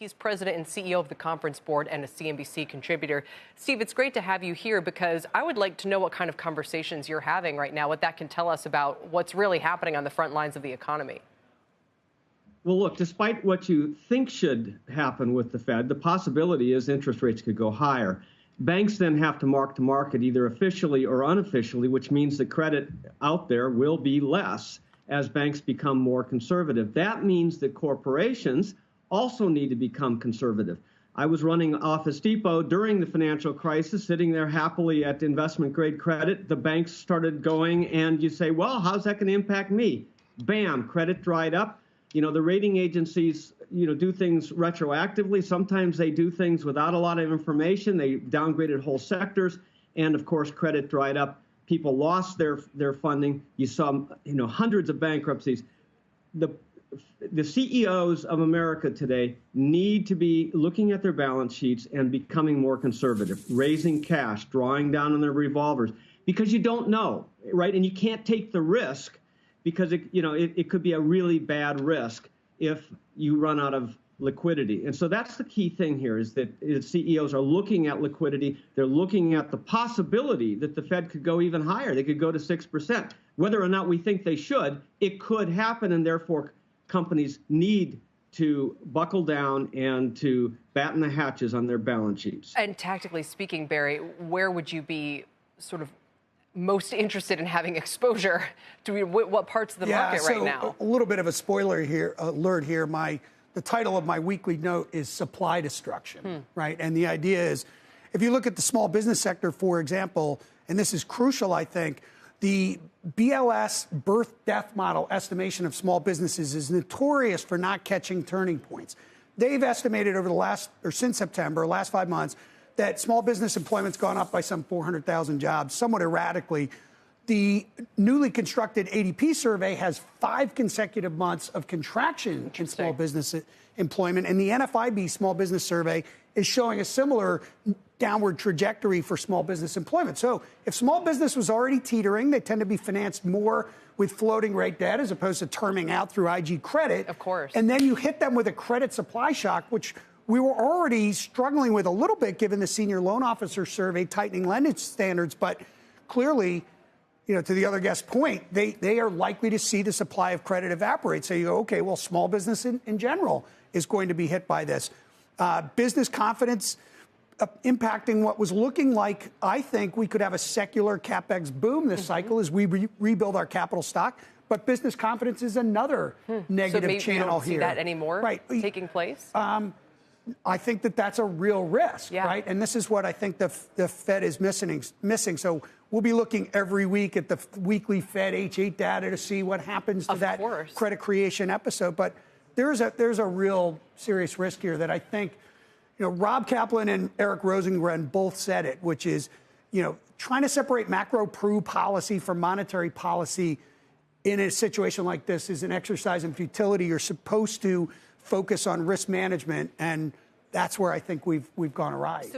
He's president and CEO of the Conference Board and a CNBC contributor. Steve, it's great to have you here because I would like to know what kind of conversations you're having right now, what that can tell us about what's really happening on the front lines of the economy. Well, look, despite what you think should happen with the Fed, the possibility is interest rates could go higher. Banks then have to mark to market either officially or unofficially, which means the credit out there will be less as banks become more conservative. That means that corporations also need to become conservative. I was running Office Depot during the financial crisis, sitting there happily at investment grade credit. The banks started going, and you say, well, how's that going to impact me? Bam, credit dried up. You know, the rating agencies, do things retroactively. Sometimes they do things without a lot of information. They downgraded whole sectors. And of course, credit dried up. People lost their funding. You saw, hundreds of bankruptcies. The CEOs of America today need to be looking at their balance sheets and becoming more conservative, raising cash, drawing down on their revolvers, because you don't know, right? And you can't take the risk because it could be a really bad risk if you run out of liquidity. And so that's the key thing here is that CEOs are looking at liquidity. They're looking at the possibility that the Fed could go even higher. They could go to 6%. Whether or not we think they should, it could happen, and therefore companies need to buckle down and to batten the hatches on their balance sheets. And tactically speaking, Barry, where would you be sort of most interested in having exposure to what parts of the market right now? A little bit of a spoiler here, alert here. The title of my weekly note is Supply Destruction, right? And the idea is, if you look at the small business sector, for example, and this is crucial, I think, the BLS birth-death model estimation of small businesses is notorious for not catching turning points. They've estimated since September, last 5 months, that small business employment's gone up by some 400,000 jobs, somewhat erratically. The newly constructed ADP survey has 5 consecutive months of contraction in small business employment, and the NFIB small business survey is showing a similar downward trajectory for small business employment. So if small business was already teetering, they tend to be financed more with floating rate debt as opposed to terming out through IG credit. Of course. And then you hit them with a credit supply shock, which we were already struggling with a little bit given the senior loan officer survey tightening lending standards. But clearly, to the other guest's point, they are likely to see the supply of credit evaporate. So you go, okay, well, small business in general is going to be hit by this. Business confidence impacting what was looking like, I think we could have a secular CapEx boom this cycle as we rebuild our capital stock. But business confidence is another negative channel here. So maybe you don't see that anymore taking place? I think that's a real risk, right? And this is what I think the Fed is missing. So we'll be looking every week at the weekly Fed H8 data to see what happens to that credit creation episode. But there's a real serious risk here that I think, Rob Kaplan and Eric Rosengren both said it, which is, trying to separate macro-pru policy from monetary policy in a situation like this is an exercise in futility. You're supposed to focus on risk management, and that's where I think we've gone awry.